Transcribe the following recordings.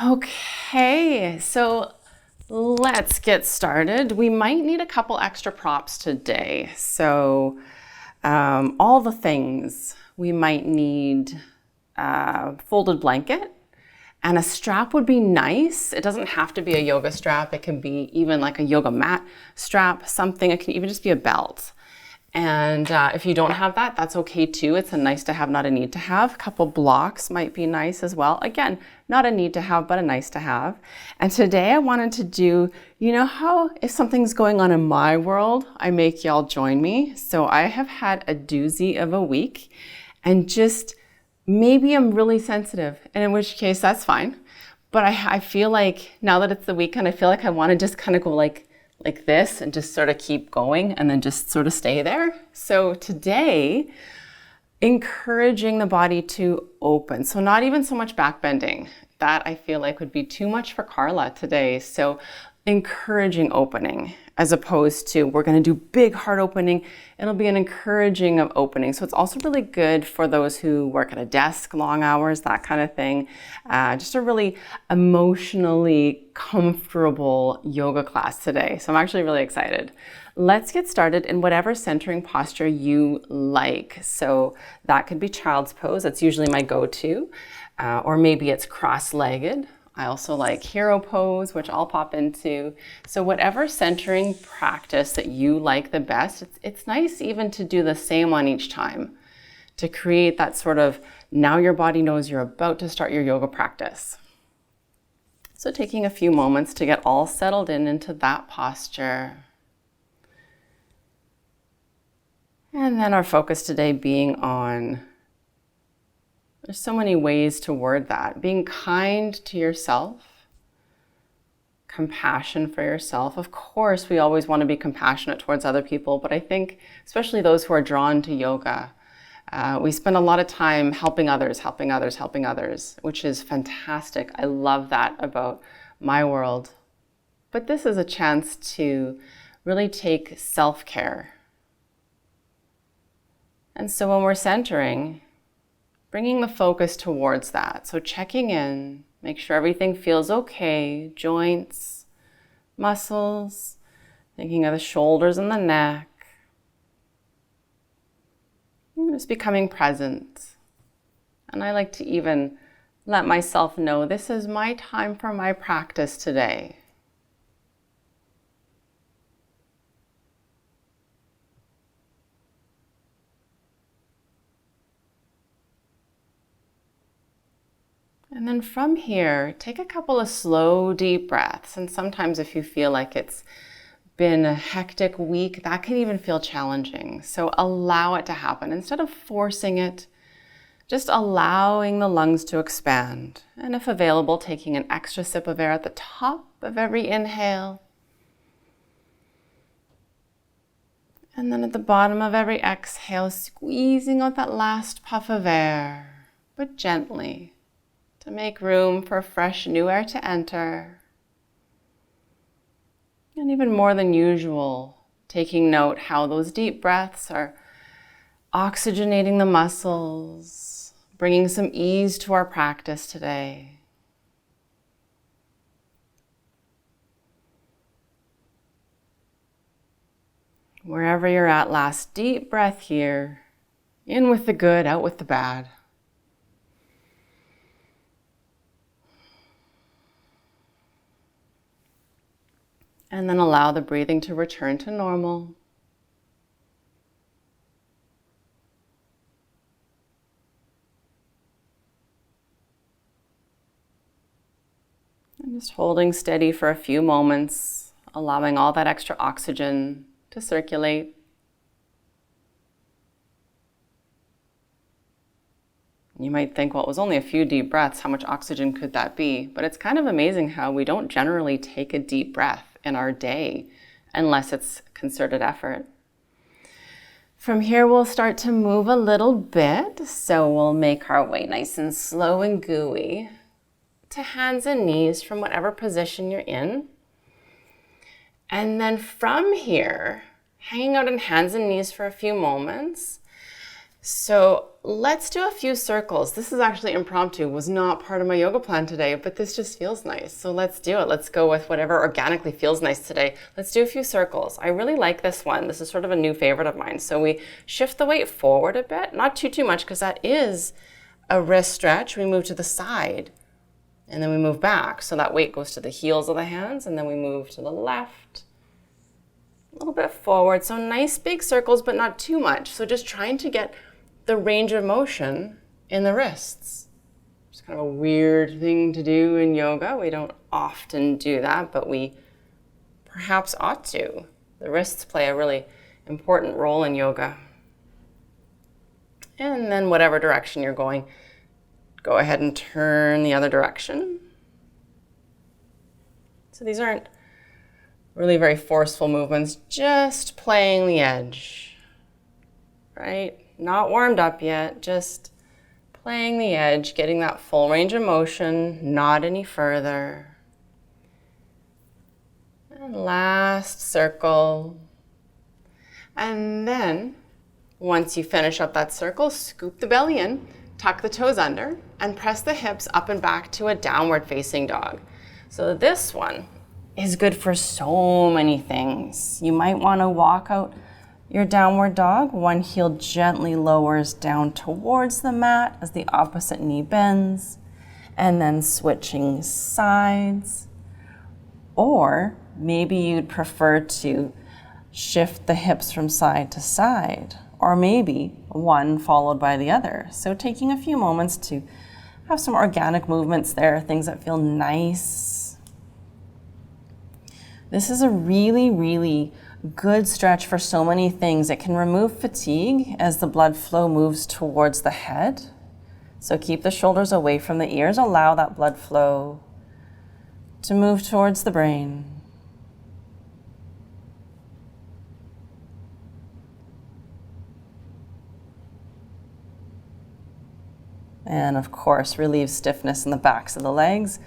Okay, so let's get started. We might need a couple extra props today. So all the things. We might need a folded blanket, and a strap would be nice. It doesn't have to be a yoga strap. It can be even like a yoga mat strap, something. It can even just be a belt. And if you don't have that, that's okay too. It's a nice to have, not a need to have. A couple blocks might be nice as well. Again, not a need to have, but a nice to have. And today I wanted to do, you know how if something's going on in my world, I make y'all join me. So I have had a doozy of a week, and just maybe I'm really sensitive, and in which case that's fine. But I feel like now that it's the weekend, I feel like I want to just kind of go like this and just sort of keep going and then just sort of stay there. So today, encouraging the body to open. So not even so much back bending. That I feel like would be too much for Carla today. So encouraging opening as opposed to we're going to do big heart opening. It'll be an encouraging of opening. So it's also really good for those who work at a desk, long hours, that kind of thing. Just a really emotionally comfortable yoga class today. So I'm actually really excited. Let's get started in whatever centering posture you like. So that could be child's pose. That's usually my go-to. Or maybe it's cross-legged. I also like hero pose, which I'll pop into. So whatever centering practice that you like the best, it's nice even to do the same on each time to create that sort of, now your body knows you're about to start your yoga practice. So taking a few moments to get all settled into that posture. And then our focus today being on, there's so many ways to word that. Being kind to yourself, compassion for yourself. Of course, we always want to be compassionate towards other people, but I think especially those who are drawn to yoga, we spend a lot of time helping others, which is fantastic. I love that about my world. But this is a chance to really take self-care. And so when we're centering, bringing the focus towards that. So checking in, make sure everything feels okay, joints, muscles, thinking of the shoulders and the neck. And just becoming present. And I like to even let myself know this is my time for my practice today. And then from here, take a couple of slow, deep breaths. And sometimes if you feel like it's been a hectic week, that can even feel challenging. So allow it to happen. Instead of forcing it, just allowing the lungs to expand. And if available, taking an extra sip of air at the top of every inhale. And then at the bottom of every exhale, squeezing out that last puff of air, but gently, to make room for fresh new air to enter. And even more than usual, taking note how those deep breaths are oxygenating the muscles, bringing some ease to our practice today. Wherever you're at, last deep breath here. In with the good, out with the bad. And then allow the breathing to return to normal. And just holding steady for a few moments, allowing all that extra oxygen to circulate. You might think, well, it was only a few deep breaths. How much oxygen could that be? But it's kind of amazing how we don't generally take a deep breath in our day unless it's concerted effort. From here, we'll start to move a little bit. So we'll make our way nice and slow and gooey to hands and knees from whatever position you're in. And then from here, hanging out in hands and knees for a few moments, So let's do a few circles. This is actually impromptu, was not part of my yoga plan today, but this just feels nice. So let's do it. Let's go with whatever organically feels nice today. Let's do a few circles. I really like this one. This is sort of a new favorite of mine. So we shift the weight forward a bit, not too much, because that is a wrist stretch. We move to the side and then we move back. So that weight goes to the heels of the hands and then we move to the left. A little bit forward. So nice big circles, but not too much. So just trying to get the range of motion in the wrists. It's kind of a weird thing to do in yoga. We don't often do that, but we perhaps ought to. The wrists play a really important role in yoga. And then whatever direction you're going, go ahead and turn the other direction. So these aren't really very forceful movements, just playing the edge, right? Not warmed up yet, just playing the edge, getting that full range of motion, not any further. And last circle. And then, once you finish up that circle, scoop the belly in, tuck the toes under, and press the hips up and back to a downward facing dog. So this one is good for so many things. You might want to walk out your downward dog. One heel gently lowers down towards the mat as the opposite knee bends, and then switching sides. Or maybe you'd prefer to shift the hips from side to side, or maybe one followed by the other. So taking a few moments to have some organic movements there, things that feel nice. This is a really, really good stretch for so many things. It can remove fatigue as the blood flow moves towards the head. So keep the shoulders away from the ears. Allow that blood flow to move towards the brain. And of course, relieve stiffness in the backs of the legs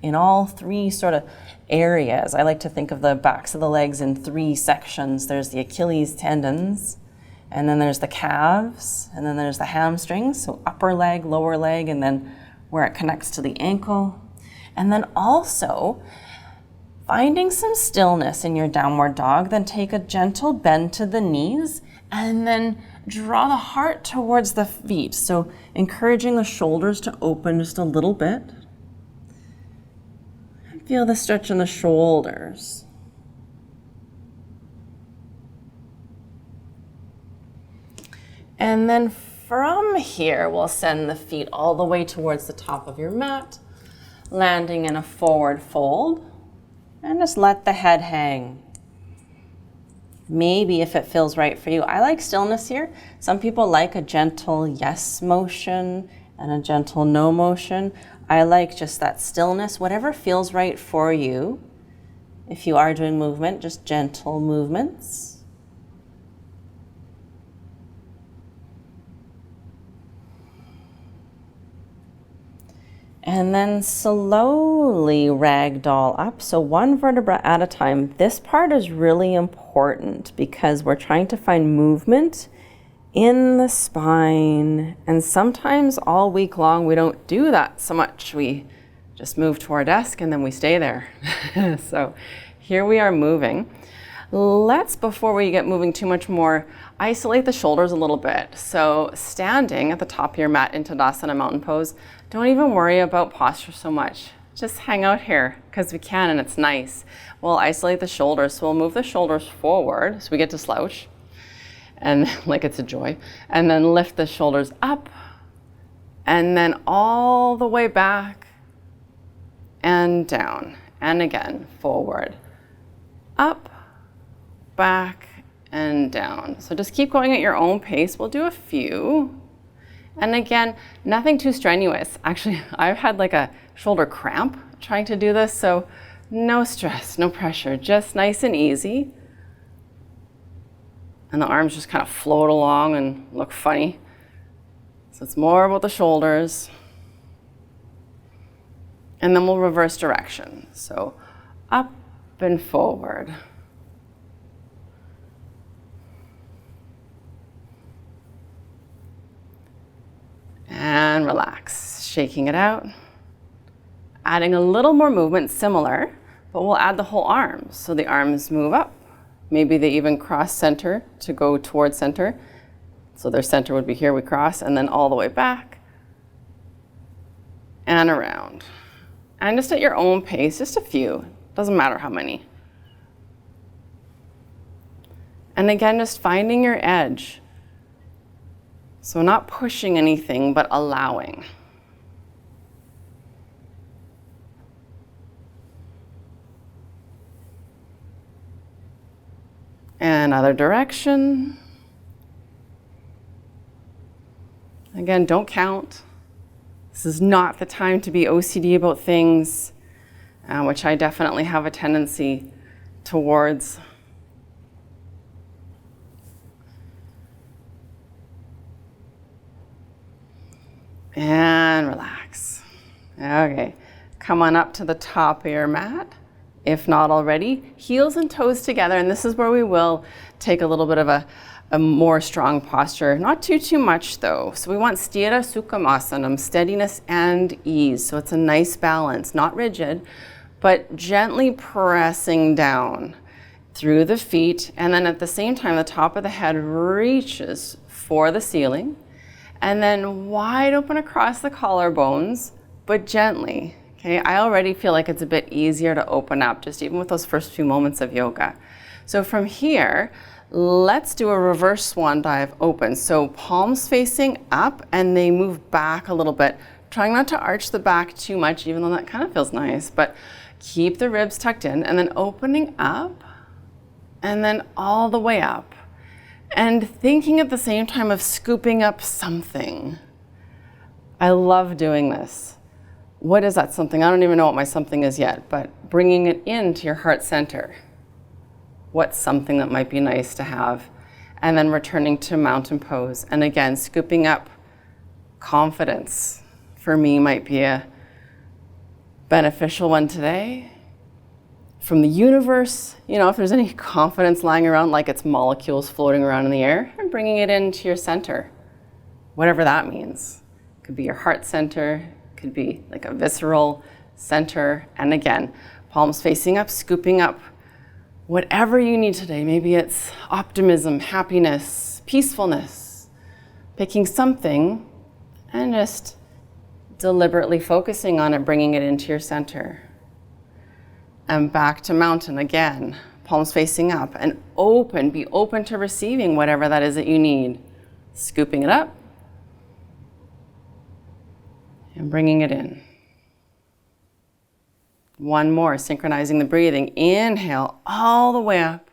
in all three sort of areas. I like to think of the backs of the legs in three sections. There's the Achilles tendons, and then there's the calves, and then there's the hamstrings, so upper leg, lower leg, and then where it connects to the ankle. And then also finding some stillness in your downward dog, then take a gentle bend to the knees, and then draw the heart towards the feet. So encouraging the shoulders to open just a little bit. Feel the stretch in the shoulders. And then from here, we'll send the feet all the way towards the top of your mat, landing in a forward fold, and just let the head hang. Maybe if it feels right for you. I like stillness here. Some people like a gentle yes motion and a gentle no motion. I like just that stillness, whatever feels right for you. If you are doing movement, just gentle movements. And then slowly ragdoll up. So one vertebra at a time. This part is really important because we're trying to find movement in the spine. And sometimes all week long, we don't do that so much. We just move to our desk and then we stay there. So here we are moving. Let's, before we get moving too much more, isolate the shoulders a little bit. So standing at the top of your mat in Tadasana mountain pose, don't even worry about posture so much. Just hang out here because we can and it's nice. We'll isolate the shoulders. So we'll move the shoulders forward so we get to slouch. And like it's a joy, and then lift the shoulders up, and then all the way back and down, and again, forward, up, back, and down. So just keep going at your own pace. We'll do a few. And again, nothing too strenuous. Actually, I've had like a shoulder cramp trying to do this, so no stress, no pressure, just nice and easy. And the arms just kind of float along and look funny. So it's more about the shoulders. And then we'll reverse direction. So up and forward. And relax, shaking it out. Adding a little more movement, similar, but we'll add the whole arm. So the arms move up. Maybe they even cross center to go towards center. So their center would be here, we cross, and then all the way back and around. And just at your own pace, just a few, doesn't matter how many. And again, just finding your edge. So not pushing anything, but allowing. And other direction. Again, don't count. This is not the time to be OCD about things, which I definitely have a tendency towards. And relax. Okay, come on up to the top of your mat. If not already, heels and toes together, and this is where we will take a little bit of a more strong posture. Not too much though. So we want Sthira Sukhamasana, steadiness and ease. So it's a nice balance, not rigid, but gently pressing down through the feet, and then at the same time, the top of the head reaches for the ceiling, and then wide open across the collarbones, but gently. Okay, I already feel like it's a bit easier to open up, just even with those first few moments of yoga. So from here, let's do a reverse swan dive open. So palms facing up and they move back a little bit, trying not to arch the back too much, even though that kind of feels nice, but keep the ribs tucked in and then opening up and then all the way up. And thinking at the same time of scooping up something. I love doing this. What is that something? I don't even know what my something is yet, but bringing it into your heart center. What's something that might be nice to have? And then returning to mountain pose. And again, scooping up confidence for me might be a beneficial one today. From the universe, you know, if there's any confidence lying around, like it's molecules floating around in the air, and bringing it into your center, whatever that means. Could be your heart center, could be like a visceral center. And again, palms facing up, scooping up whatever you need today. Maybe it's optimism, happiness, peacefulness, picking something and just deliberately focusing on it, bringing it into your center. And back to mountain again, palms facing up and open, be open to receiving whatever that is that you need. Scooping it up and bringing it in. One more, synchronizing the breathing. Inhale all the way up.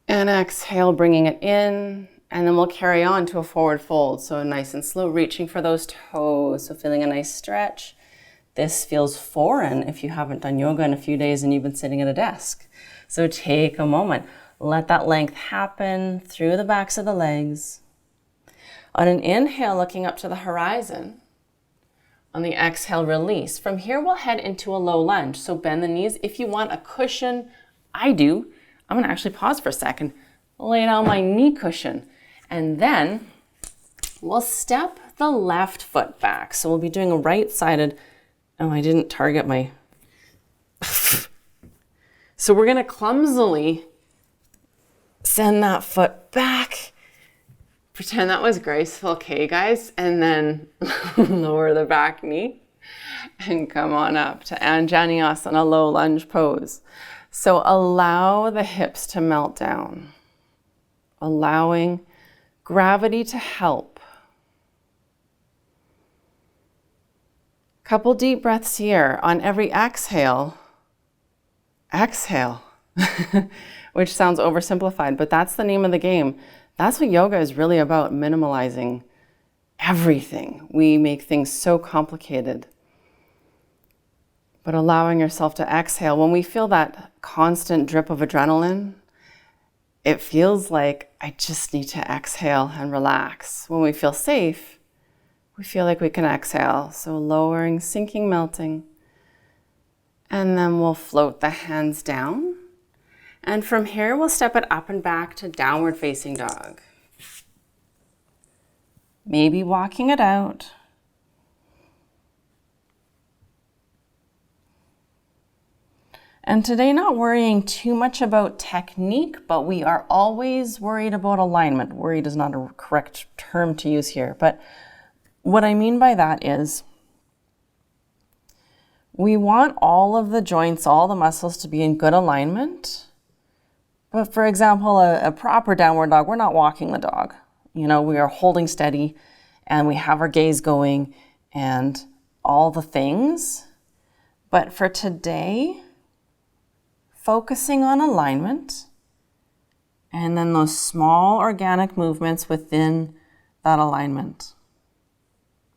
And exhale, bringing it in. And then we'll carry on to a forward fold. So nice and slow, reaching for those toes. So feeling a nice stretch. This feels foreign if you haven't done yoga in a few days and you've been sitting at a desk. So take a moment. Let that length happen through the backs of the legs. On an inhale, looking up to the horizon. On the exhale, release. From here, we'll head into a low lunge. So bend the knees. If you want a cushion, I do. I'm going to actually pause for a second. Lay down my knee cushion. And then we'll step the left foot back. So we'll be doing a right-sided. Oh, I didn't target my. So we're going to clumsily send that foot back. Pretend that was graceful, okay, guys? And then lower the back knee and come on up to Anjaneyasana, low lunge pose. So allow the hips to melt down, allowing gravity to help. Couple deep breaths here. On every exhale, exhale, which sounds oversimplified, but that's the name of the game. That's what yoga is really about, minimalizing everything. We make things so complicated. But allowing yourself to exhale. When we feel that constant drip of adrenaline, it feels like I just need to exhale and relax. When we feel safe, we feel like we can exhale. So lowering, sinking, melting. And then we'll float the hands down. And from here, we'll step it up and back to downward facing dog. maybe walking it out. And today, not worrying too much about technique, but we are always worried about alignment. Worried is not a correct term to use here, but what I mean by that is we want all of the joints, all the muscles to be in good alignment. But for example, a proper downward dog, we're not walking the dog. We are holding steady and we have our gaze going and all the things. But for today, focusing on alignment and then those small organic movements within that alignment.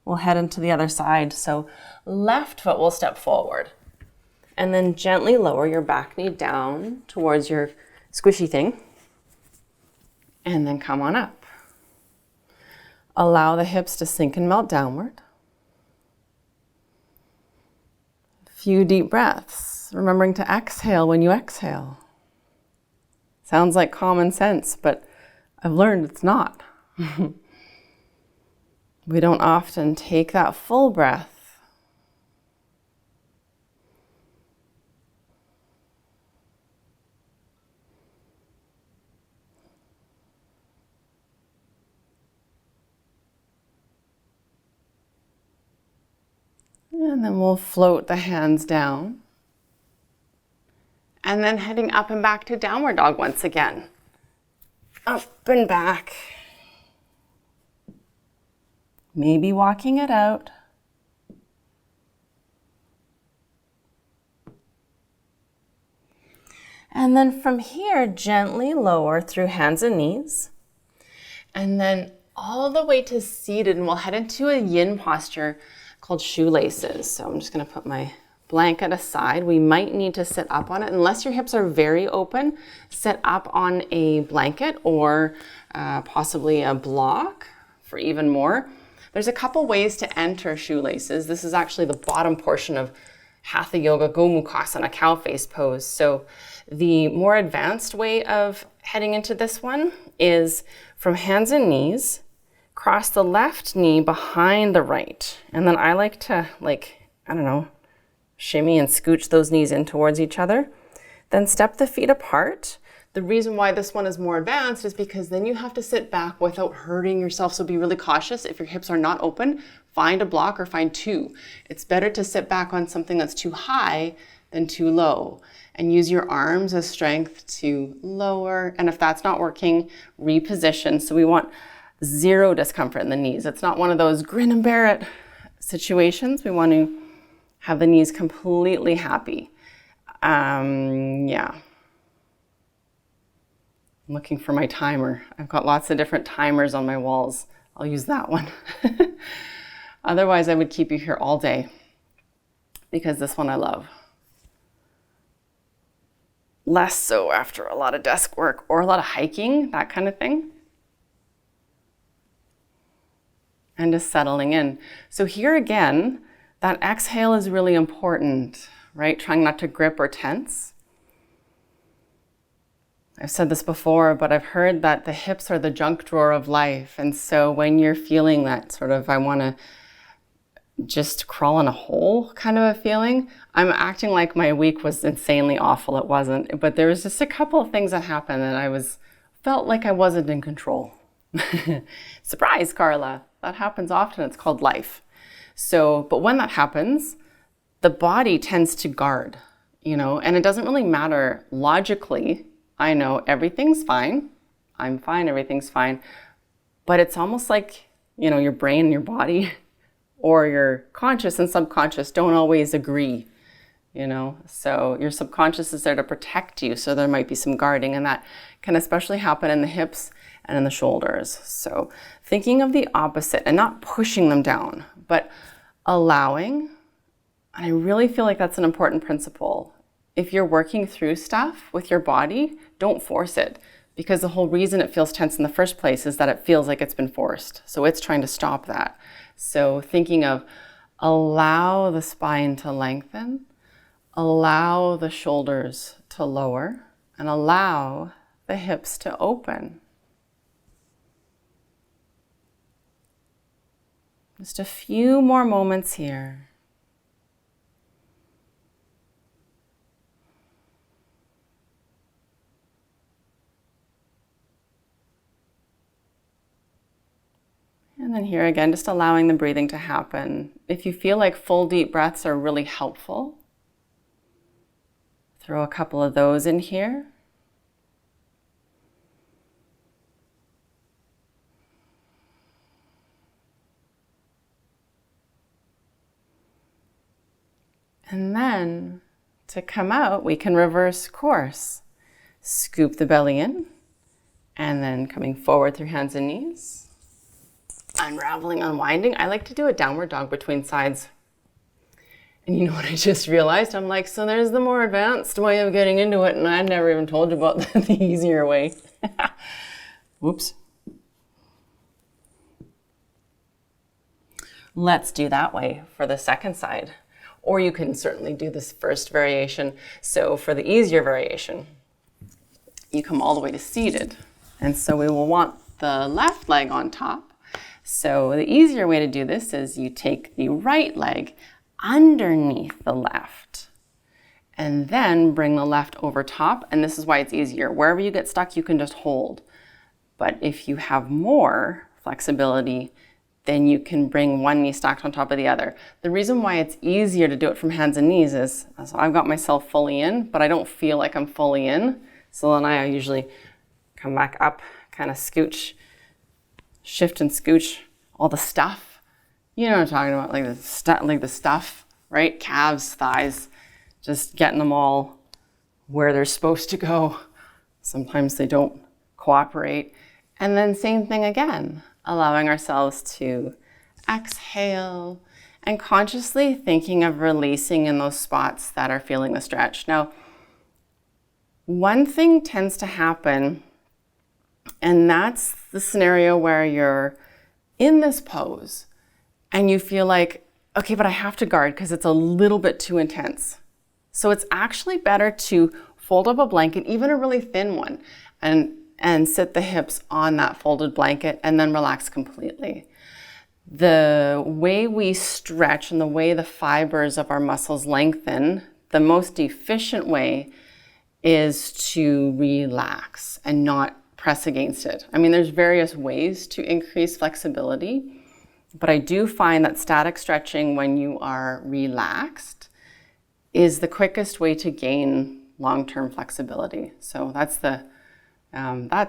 We'll head into the other side. So left foot will step forward and then gently lower your back knee down towards your squishy thing and then come on up. Allow the hips to sink and melt downward. A few deep breaths, remembering to exhale when you exhale. Sounds like common sense, but I've learned it's not. We don't often take that full breath. And then we'll float the hands down. And then heading up and back to downward dog once again. Up and back. Maybe walking it out. And then from here, gently lower through hands and knees. And then all the way to seated, and we'll head into a yin posture called shoelaces. So I'm just going to put my blanket aside. We might need to sit up on it. Unless your hips are very open, sit up on a blanket or possibly a block for even more. There's a couple ways to enter shoelaces. This is actually the bottom portion of Hatha Yoga Gomukhasana, cow face pose. So the more advanced way of heading into this one is from hands and knees, cross the left knee behind the right. And then I like to shimmy and scooch those knees in towards each other. Then step the feet apart. The reason why this one is more advanced is because then you have to sit back without hurting yourself. So be really cautious. If your hips are not open, find a block or find two. It's better to sit back on something that's too high than too low. And use your arms as strength to lower. And if that's not working, reposition. So we want zero discomfort in the knees. It's not one of those grin and bear it situations. We want to have the knees completely happy. Yeah. I'm looking for my timer. I've got lots of different timers on my walls. I'll use that one. Otherwise, I would keep you here all day because this one I love. Less so after a lot of desk work or a lot of hiking, that kind of thing. And just settling in. So here again, that exhale is really important, right? Trying not to grip or tense. I've said this before, but I've heard that the hips are the junk drawer of life. And so when you're feeling that sort of, I want to just crawl in a hole kind of a feeling, I'm acting like my week was insanely awful. It wasn't, but there was just a couple of things that happened and felt like I wasn't in control. Surprise, Carla. That happens often. It's called life. So, but when that happens, the body tends to guard, and it doesn't really matter logically. I know everything's fine. I'm fine. Everything's fine. But it's almost like, your brain and your body or your conscious and subconscious don't always agree, So your subconscious is there to protect you. So there might be some guarding, and that can especially happen in the hips and in the shoulders. So thinking of the opposite and not pushing them down, but allowing. And I really feel like that's an important principle. If you're working through stuff with your body, don't force it, because the whole reason it feels tense in the first place is that it feels like it's been forced. So it's trying to stop that. So thinking of allow the spine to lengthen, allow the shoulders to lower, and allow the hips to open. Just a few more moments here. And then here again, just allowing the breathing to happen. If you feel like full deep breaths are really helpful, throw a couple of those in here. And then to come out, we can reverse course. Scoop the belly in, and then coming forward through hands and knees. Unraveling, unwinding. I like to do a downward dog between sides. And you know what I just realized? I'm like, so there's the more advanced way of getting into it, and I never even told you about the easier way. Whoops. Let's do that way for the second side. Or you can certainly do this first variation. So for the easier variation, you come all the way to seated. And so we will want the left leg on top. So the easier way to do this is you take the right leg underneath the left and then bring the left over top. And this is why it's easier. Wherever you get stuck, you can just hold. But if you have more flexibility, then you can bring one knee stacked on top of the other. The reason why it's easier to do it from hands and knees is, so I've got myself fully in, but I don't feel like I'm fully in. So then I usually come back up, kind of scooch, shift and scooch all the stuff. You know what I'm talking about, like the stuff, right? Calves, thighs, just getting them all where they're supposed to go. Sometimes they don't cooperate. And then same thing again. Allowing ourselves to exhale and consciously thinking of releasing in those spots that are feeling the stretch. Now, one thing tends to happen, and that's the scenario where you're in this pose and you feel like, okay, but I have to guard because it's a little bit too intense. So it's actually better to fold up a blanket, even a really thin one, and sit the hips on that folded blanket and then relax completely. The way we stretch and the way the fibers of our muscles lengthen, the most efficient way is to relax and not press against it. I mean, there's various ways to increase flexibility, but I do find that static stretching when you are relaxed is the quickest way to gain long-term flexibility. So that's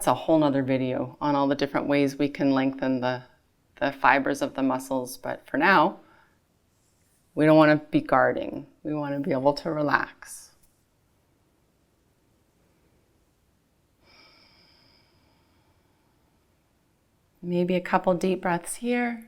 a whole nother video on all the different ways we can lengthen the fibers of the muscles. But for now, we don't want to be guarding. We want to be able to relax. Maybe a couple deep breaths here.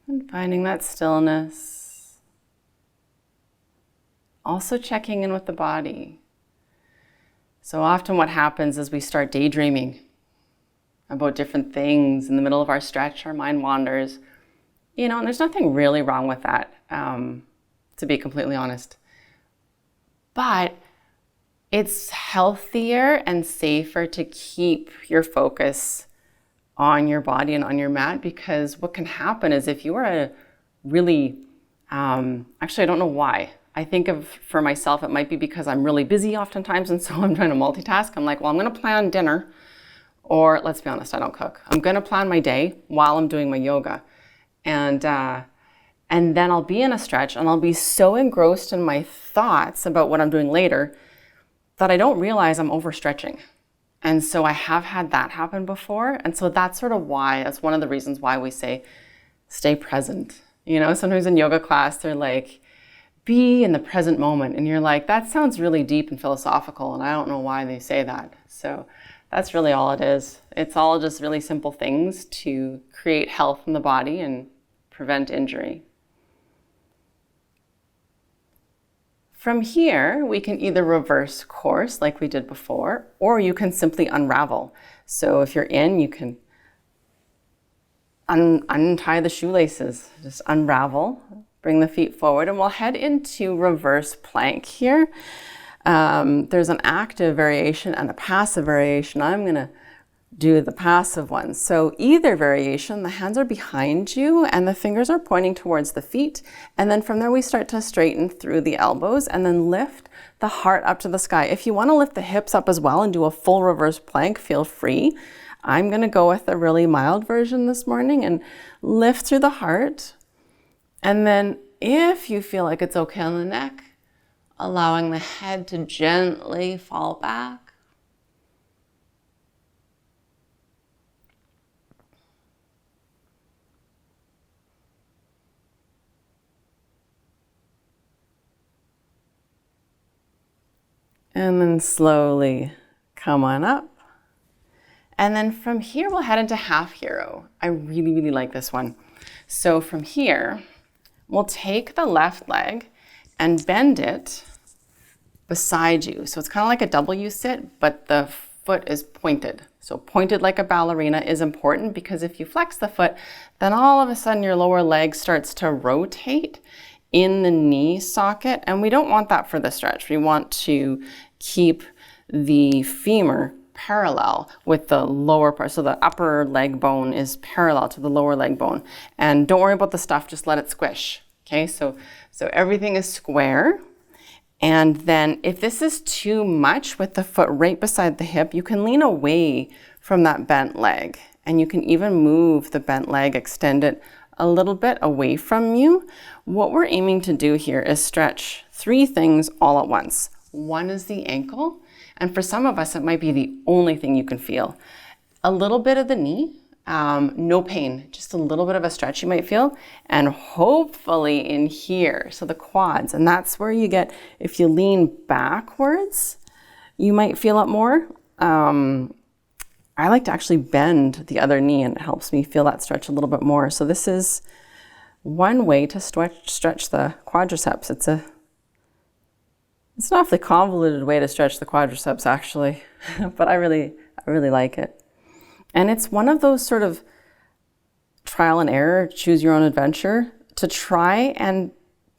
And finding that stillness. Also checking in with the body. So often what happens is we start daydreaming about different things in the middle of our stretch. Our mind wanders, and there's nothing really wrong with that, to be completely honest. But it's healthier and safer to keep your focus on your body and on your mat, because what can happen is if you are a really, actually I don't know why. I think for myself, it might be because I'm really busy oftentimes, and so I'm trying to multitask. I'm like, well, I'm gonna plan dinner, or let's be honest, I don't cook. I'm gonna plan my day while I'm doing my yoga. And then I'll be in a stretch and I'll be so engrossed in my thoughts about what I'm doing later that I don't realize I'm overstretching. And so I have had that happen before. And so that's that's one of the reasons why we say, stay present. Sometimes in yoga class, they're like, be in the present moment. And you're like, that sounds really deep and philosophical, and I don't know why they say that. So that's really all it is. It's all just really simple things to create health in the body and prevent injury. From here, we can either reverse course like we did before, or you can simply unravel. So if you're in, you can untie the shoelaces, just unravel, bring the feet forward, and we'll head into reverse plank here. There's an active variation and a passive variation. I'm gonna do the passive one. So either variation, the hands are behind you and the fingers are pointing towards the feet. And then from there, we start to straighten through the elbows and then lift the heart up to the sky. If you want to lift the hips up as well and do a full reverse plank, feel free. I'm going to go with a really mild version this morning and lift through the heart. And then if you feel like it's okay on the neck, allowing the head to gently fall back. And then slowly come on up. And then from here, we'll head into half hero. I really, really like this one. So from here, we'll take the left leg and bend it beside you. So it's kind of like a W sit, but the foot is pointed. So pointed like a ballerina is important because if you flex the foot, then all of a sudden your lower leg starts to rotate in the knee socket. And we don't want that for the stretch. We want to keep the femur parallel with the lower part. So the upper leg bone is parallel to the lower leg bone. And don't worry about the stuff, just let it squish. Okay, so everything is square. And then if this is too much with the foot right beside the hip, you can lean away from that bent leg. And you can even move the bent leg, extend it a little bit away from you. What we're aiming to do here is stretch 3 things all at once. One is the ankle, and for some of us, it might be the only thing you can feel. A little bit of the knee, no pain, just a little bit of a stretch you might feel, and hopefully in here, so the quads, and that's where you get, if you lean backwards, you might feel it more. I like to actually bend the other knee, and it helps me feel that stretch a little bit more. So this is one way to stretch the quadriceps. It's an awfully convoluted way to stretch the quadriceps, actually, but I really like it. And it's one of those sort of trial and error, choose your own adventure, to try and,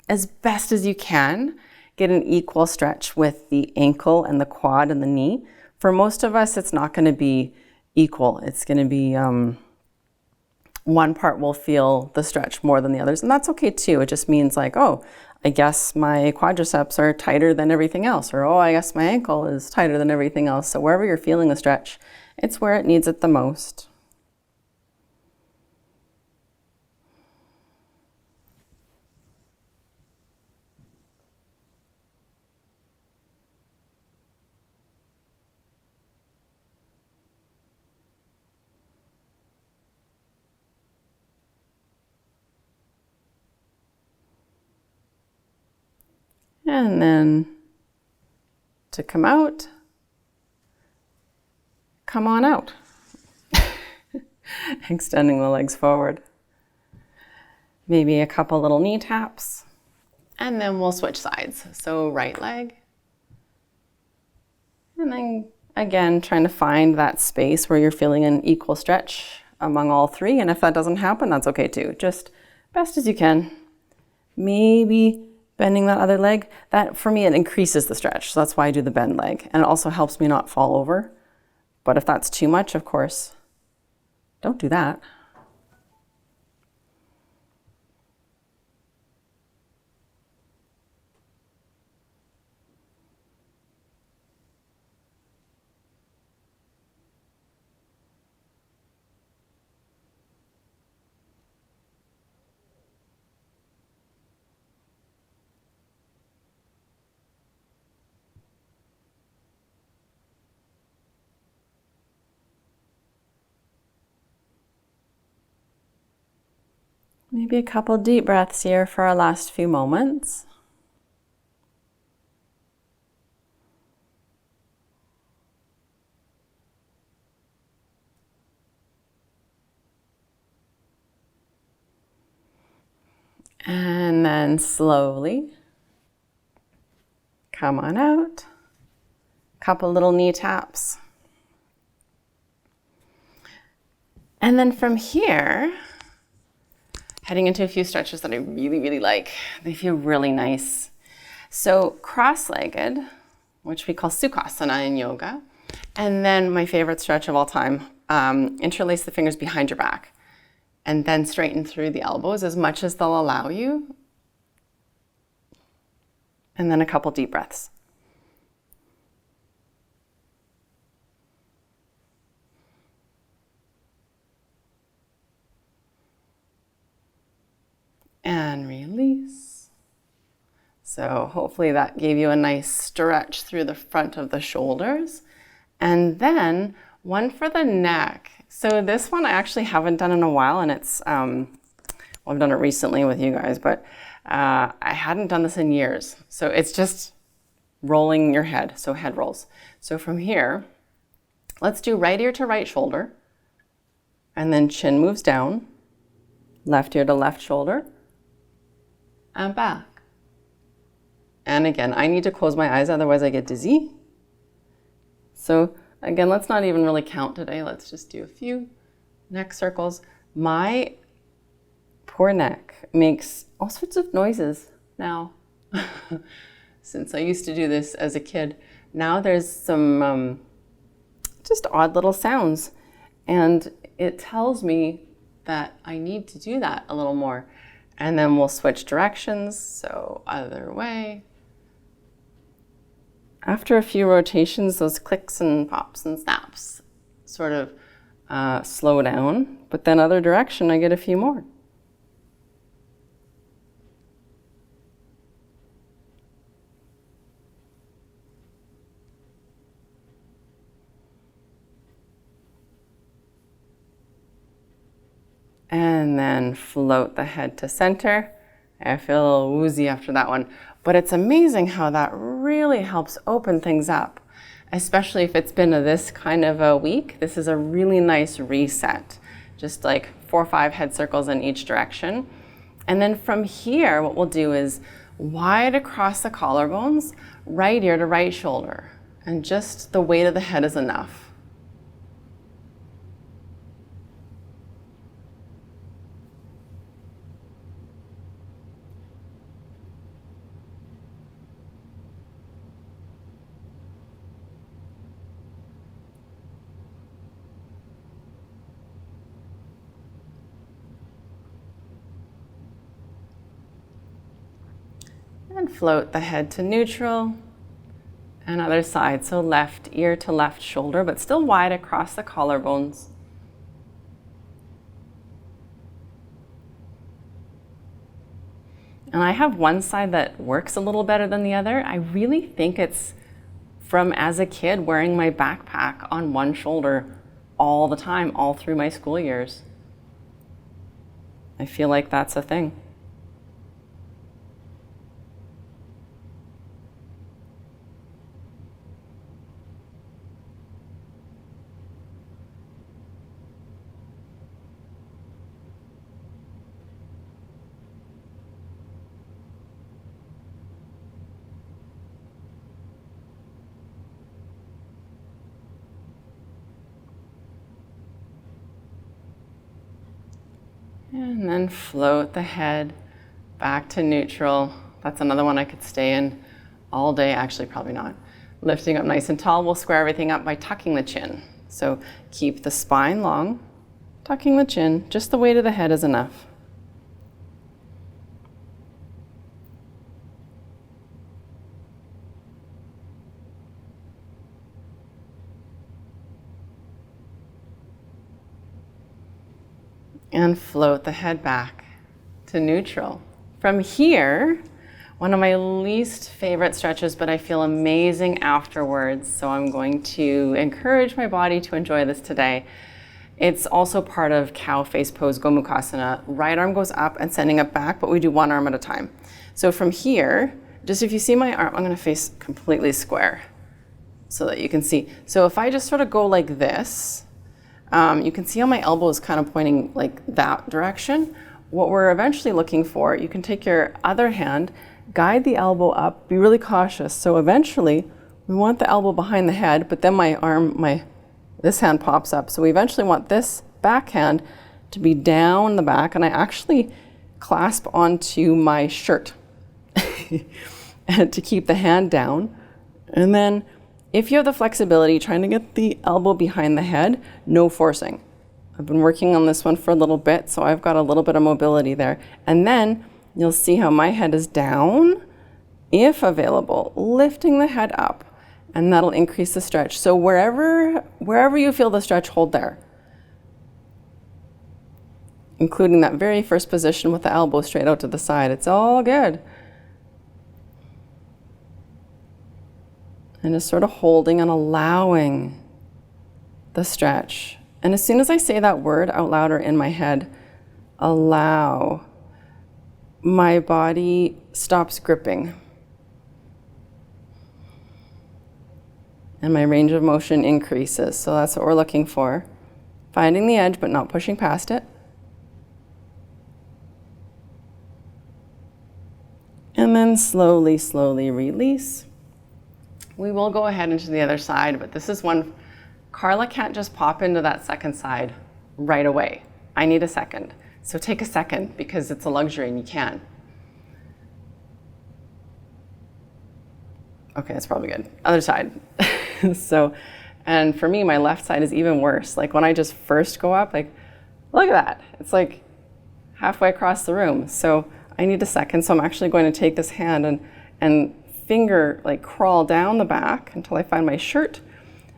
as best as you can, get an equal stretch with the ankle and the quad and the knee. For most of us, it's not going to be equal. It's going to be one part will feel the stretch more than the others, and that's okay too. It just means like, oh, I guess my quadriceps are tighter than everything else, or oh, I guess my ankle is tighter than everything else. So wherever you're feeling the stretch, it's where it needs it the most. And then to come out, come on out. Extending the legs forward. Maybe a couple little knee taps. And then we'll switch sides. So right leg. And then again, trying to find that space where you're feeling an equal stretch among all 3. And if that doesn't happen, that's okay too. Just best as you can. Maybe bending that other leg, that for me, it increases the stretch. So that's why I do the bend leg. And it also helps me not fall over. But if that's too much, of course, don't do that. Maybe a couple deep breaths here for our last few moments. And then slowly come on out. Couple little knee taps. And then from here, heading into a few stretches that I really, really like. They feel really nice. So cross-legged, which we call Sukhasana in yoga. And then my favorite stretch of all time, interlace the fingers behind your back and then straighten through the elbows as much as they'll allow you. And then a couple deep breaths. And release. So hopefully that gave you a nice stretch through the front of the shoulders. And then one for the neck. So this one I actually haven't done in a while, and it's, well, I've done it recently with you guys, but I hadn't done this in years. So it's just rolling your head, so head rolls. So from here, let's do right ear to right shoulder, and then chin moves down, left ear to left shoulder, and back. And again, I need to close my eyes, otherwise I get dizzy. So again, let's not even really count today. Let's just do a few neck circles. My poor neck makes all sorts of noises now. Since I used to do this as a kid, now there's some just odd little sounds. And it tells me that I need to do that a little more. And then we'll switch directions, so other way. After a few rotations, those clicks and pops and snaps sort of slow down, but then other direction, I get a few more. And then float the head to center. I feel a little woozy after that one, but it's amazing how that really helps open things up, especially if it's been this kind of a week. This is a really nice reset, just like 4 or 5 head circles in each direction. And then from here, what we'll do is wide across the collarbones, right ear to right shoulder, and just the weight of the head is enough. And float the head to neutral, and other side, so left ear to left shoulder, but still wide across the collarbones. And I have one side that works a little better than the other. I really think it's from as a kid wearing my backpack on one shoulder all the time, all through my school years. I feel like that's a thing. And then float the head back to neutral. That's another one I could stay in all day. Actually, probably not. Lifting up nice and tall, we'll square everything up by tucking the chin. So keep the spine long, tucking the chin, just the weight of the head is enough. And float the head back to neutral. From here, one of my least favorite stretches, but I feel amazing afterwards, so I'm going to encourage my body to enjoy this today. It's also part of cow face pose, Gomukhasana. Right arm goes up and sending it back, but we do one arm at a time. So from here, just if you see my arm, I'm gonna face completely square so that you can see. So if I just sort of go like this, you can see how my elbow is kind of pointing like that direction. What we're eventually looking for, you can take your other hand, guide the elbow up, be really cautious. So eventually we want the elbow behind the head, but then my arm, this hand pops up. So we eventually want this back hand to be down the back, and I actually clasp onto my shirt and to keep the hand down. And then if you have the flexibility, trying to get the elbow behind the head, no forcing. I've been working on this one for a little bit, so I've got a little bit of mobility there. And then you'll see how my head is down, if available, lifting the head up, and that'll increase the stretch. So wherever you feel the stretch, hold there. Including that very first position with the elbow straight out to the side. It's all good. And just sort of holding and allowing the stretch. And as soon as I say that word out loud or in my head, allow, my body stops gripping. And my range of motion increases. So that's what we're looking for. Finding the edge, but not pushing past it. And then slowly, slowly release. We will go ahead into the other side, but this is one, Carla can't just pop into that second side right away. I need a second. So take a second because it's a luxury and you can. Okay, that's probably good. Other side. So, and for me, my left side is even worse. Like when I just first go up, like, look at that. It's like halfway across the room. So I need a second. So I'm actually going to take this hand and finger like crawl down the back until I find my shirt.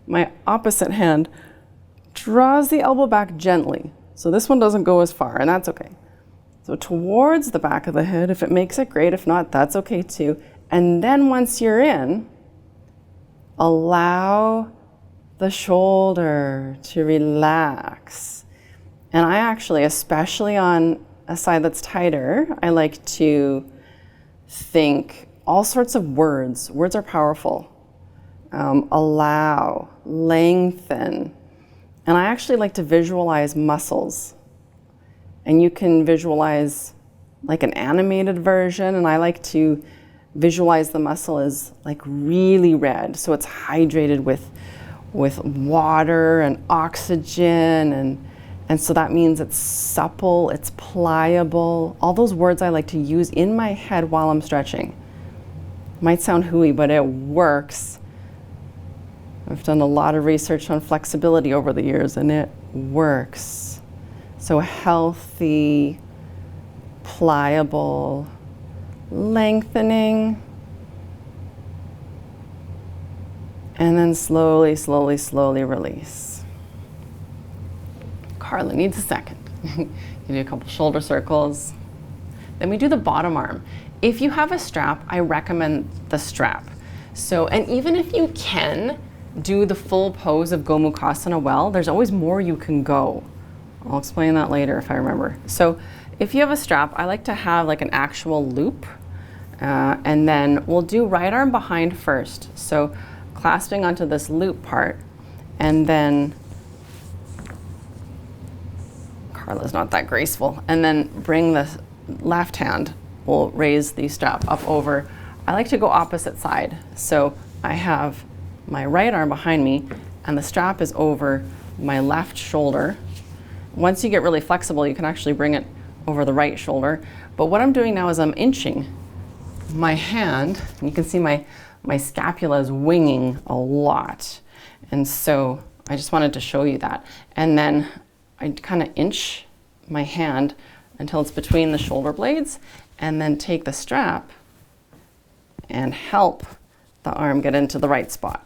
My opposite hand draws the elbow back gently. So this one doesn't go as far, and that's okay. So towards the back of the head, if it makes it, great. If not, that's okay too. And then once you're in, allow the shoulder to relax. And I actually, especially on a side that's tighter, I like to think all sorts of words. Words are powerful. Allow, lengthen. And I actually like to visualize muscles. And you can visualize like an animated version, and I like to visualize the muscle as like really red. So it's hydrated with water and oxygen, and so that means it's supple, it's pliable. All those words I like to use in my head while I'm stretching. Might sound hooey, but it works. I've done a lot of research on flexibility over the years, and it works. So healthy, pliable, lengthening, and then slowly, slowly, slowly release. Carla needs a second. You do a couple shoulder circles. Then we do the bottom arm. If you have a strap, I recommend the strap. So, and even if you can do the full pose of Gomukhasana well, there's always more you can go. I'll explain that later if I remember. So if you have a strap, I like to have like an actual loop. And then we'll do right arm behind first. So clasping onto this loop part, and then Carla's not that graceful. And then bring the left hand, we'll raise the strap up over. I like to go opposite side. So I have my right arm behind me and the strap is over my left shoulder. Once you get really flexible, you can actually bring it over the right shoulder. But what I'm doing now is I'm inching my hand, and you can see my scapula is winging a lot. And so I just wanted to show you that. And then I kind of inch my hand until it's between the shoulder blades, and then take the strap and help the arm get into the right spot.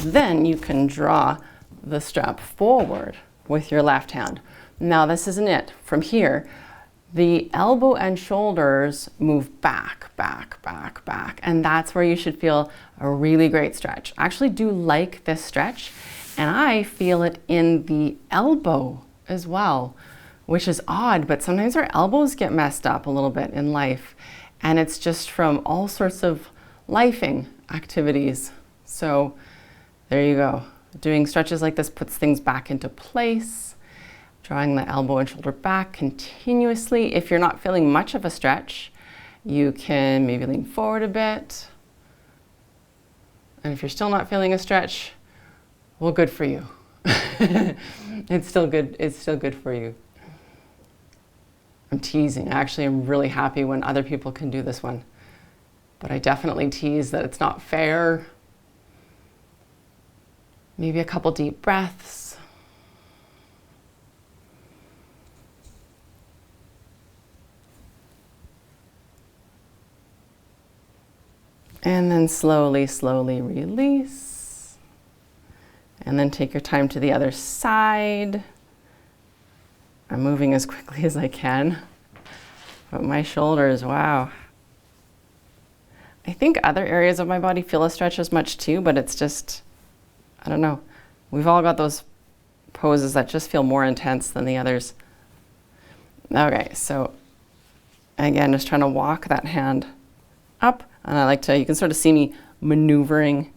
Then you can draw the strap forward with your left hand. Now this isn't it. From here, the elbow and shoulders move back, back, back, back. And that's where you should feel a really great stretch. I actually do like this stretch, and I feel it in the elbow as well, which is odd, but sometimes our elbows get messed up a little bit in life. And it's just from all sorts of lifing activities. So there you go. Doing stretches like this puts things back into place. Drawing the elbow and shoulder back continuously. If you're not feeling much of a stretch, you can maybe lean forward a bit. And if you're still not feeling a stretch, well, good for you. It's still good for you. I'm teasing. Actually, I'm really happy when other people can do this one. But I definitely tease that it's not fair. Maybe a couple deep breaths. And then slowly, slowly release. And then take your time to the other side. I'm moving as quickly as I can. But my shoulders, wow. I think other areas of my body feel a stretch as much too, but it's just, I don't know. We've all got those poses that just feel more intense than the others. Okay, so again, just trying to walk that hand up. And I like to, you can sort of see me maneuvering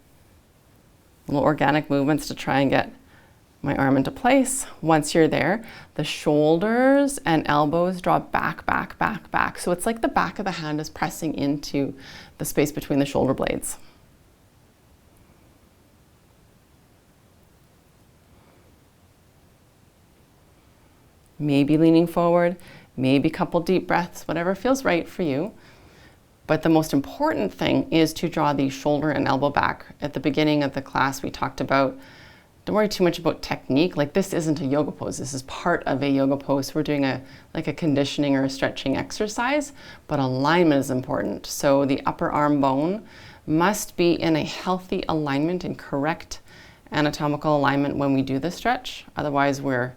little organic movements to try and get my arm into place. Once you're there, the shoulders and elbows draw back, back, back, back. So it's like the back of the hand is pressing into the space between the shoulder blades. Maybe leaning forward, maybe a couple deep breaths, whatever feels right for you. But the most important thing is to draw the shoulder and elbow back. At the beginning of the class, we talked about, don't worry too much about technique. Like, this isn't a yoga pose. This is part of a yoga pose. We're doing a conditioning or a stretching exercise, but alignment is important. So the upper arm bone must be in a healthy alignment and correct anatomical alignment when we do this stretch. Otherwise, we're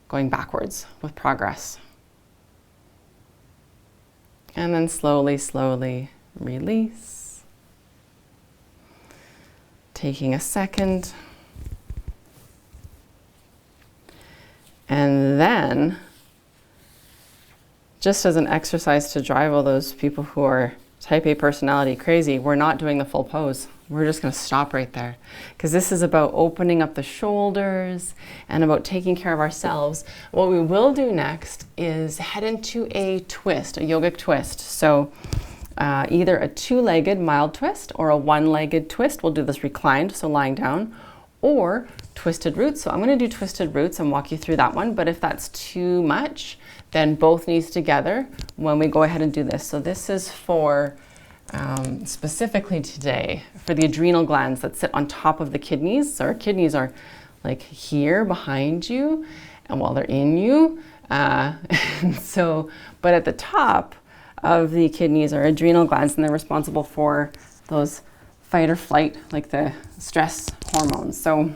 going backwards with progress. And then slowly, slowly release. Taking a second. And then, just as an exercise to drive all those people who are type A personality crazy, we're not doing the full pose. We're just going to stop right there, because this is about opening up the shoulders and about taking care of ourselves. What we will do next is head into a twist, a yogic twist. So either a two-legged mild twist or a one-legged twist. We'll do this reclined, so lying down, or twisted roots. So I'm going to do twisted roots and walk you through that one. But if that's too much, then both knees together when we go ahead and do this. So this is for specifically today for the adrenal glands that sit on top of the kidneys. So our kidneys are like here behind you, and while they're in you. But at the top of the kidneys are adrenal glands, and they're responsible for those fight or flight, like the stress hormones. So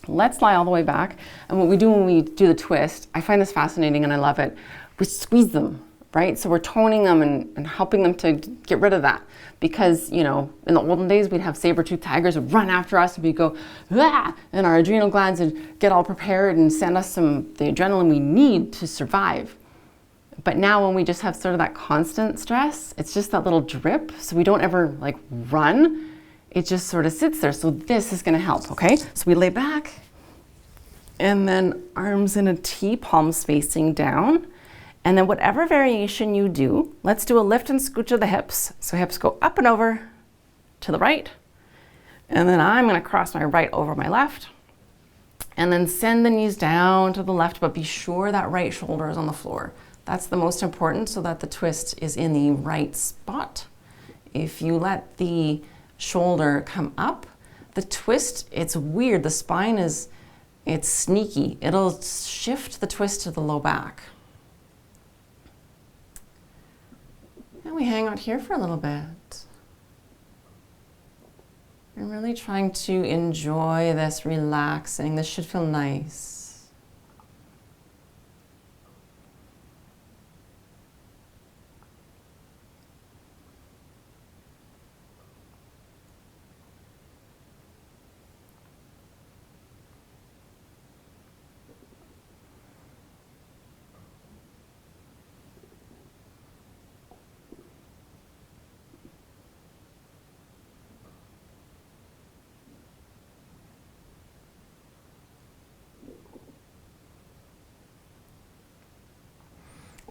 let's lie all the way back. And what we do when we do the twist, I find this fascinating and I love it. We squeeze them, right? So we're toning them and helping them to get rid of that. Because, you know, in the olden days, we'd have saber-toothed tigers would run after us and we'd go, ah, and our adrenal glands would get all prepared and send us the adrenaline we need to survive. But now when we just have sort of that constant stress, it's just that little drip. So we don't ever like run. It just sort of sits there. So this is going to help, okay? So we lay back and then arms in a T, palms facing down. And then whatever variation you do, let's do a lift and scooch of the hips. So hips go up and over to the right. And then I'm going to cross my right over my left. And then send the knees down to the left, but be sure that right shoulder is on the floor. That's the most important, so that the twist is in the right spot. If you let the shoulder come up, the twist, it's weird. The spine it's sneaky. It'll shift the twist to the low back. And we hang out here for a little bit. I'm really trying to enjoy this, relaxing. This should feel nice.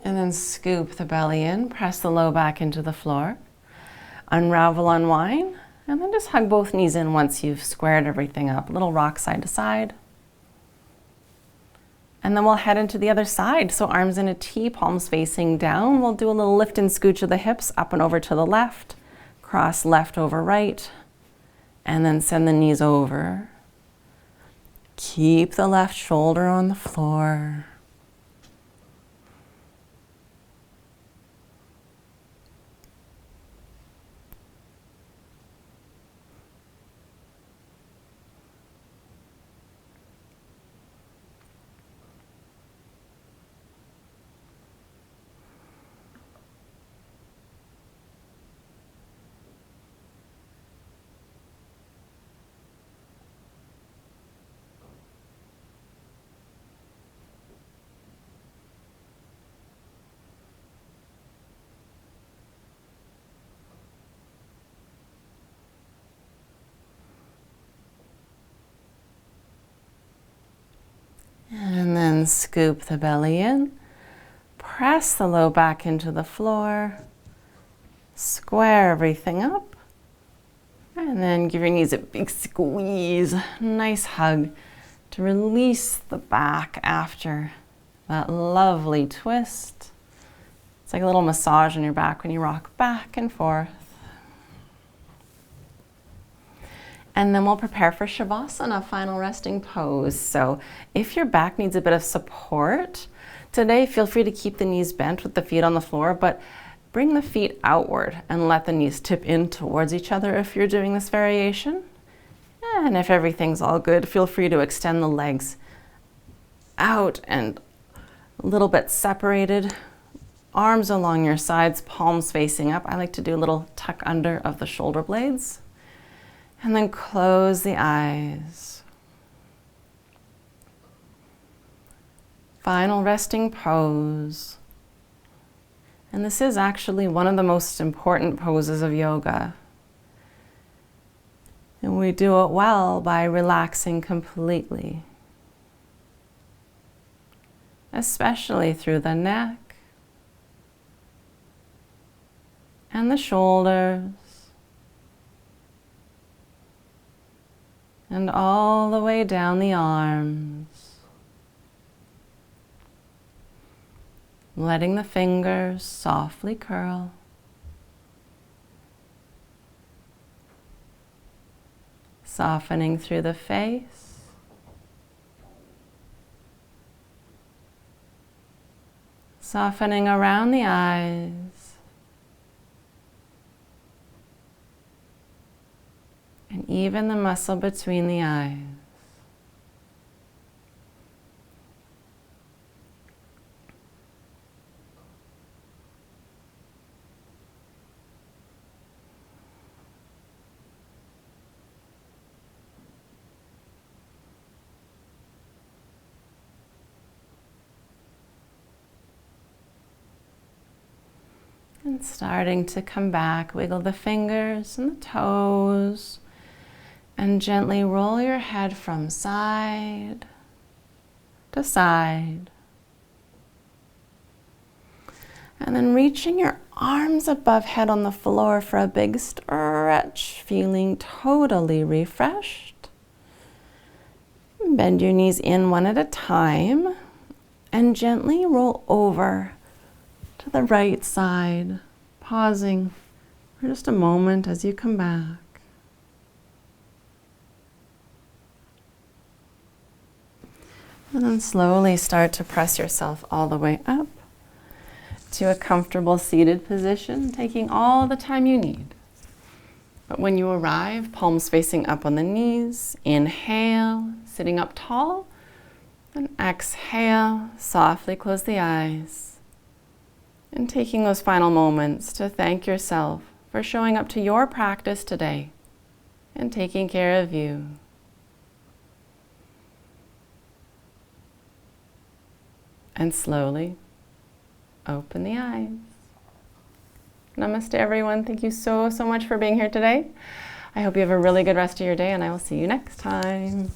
And then scoop the belly in, press the low back into the floor, unravel, unwind, and then just hug both knees in once you've squared everything up. Little rock side to side. And then we'll head into the other side. So arms in a T, palms facing down. We'll do a little lift and scooch of the hips up and over to the left, cross left over right, and then send the knees over. Keep the left shoulder on the floor. And then scoop the belly in, press the low back into the floor, square everything up, and then give your knees a big squeeze, nice hug to release the back after that lovely twist. It's like a little massage on your back when you rock back and forth. And then we'll prepare for Shavasana, final resting pose. So if your back needs a bit of support today, feel free to keep the knees bent with the feet on the floor, but bring the feet outward and let the knees tip in towards each other if you're doing this variation. And if everything's all good, feel free to extend the legs out and a little bit separated. Arms along your sides, palms facing up. I like to do a little tuck under of the shoulder blades. And then close the eyes. Final resting pose. And this is actually one of the most important poses of yoga. And we do it well by relaxing completely, especially through the neck and the shoulders, and all the way down the arms. Letting the fingers softly curl. Softening through the face. Softening around the eyes. And even the muscle between the eyes. And starting to come back, wiggle the fingers and the toes. And gently roll your head from side to side. And then reaching your arms above head on the floor for a big stretch, feeling totally refreshed. Bend your knees in one at a time and gently roll over to the right side, pausing for just a moment as you come back. And then slowly start to press yourself all the way up to a comfortable seated position, taking all the time you need. But when you arrive, palms facing up on the knees, inhale, sitting up tall, and exhale, softly close the eyes. And taking those final moments to thank yourself for showing up to your practice today and taking care of you. And slowly open the eyes. Namaste, everyone. Thank you so much for being here today. I hope you have a really good rest of your day, and I will see you next time.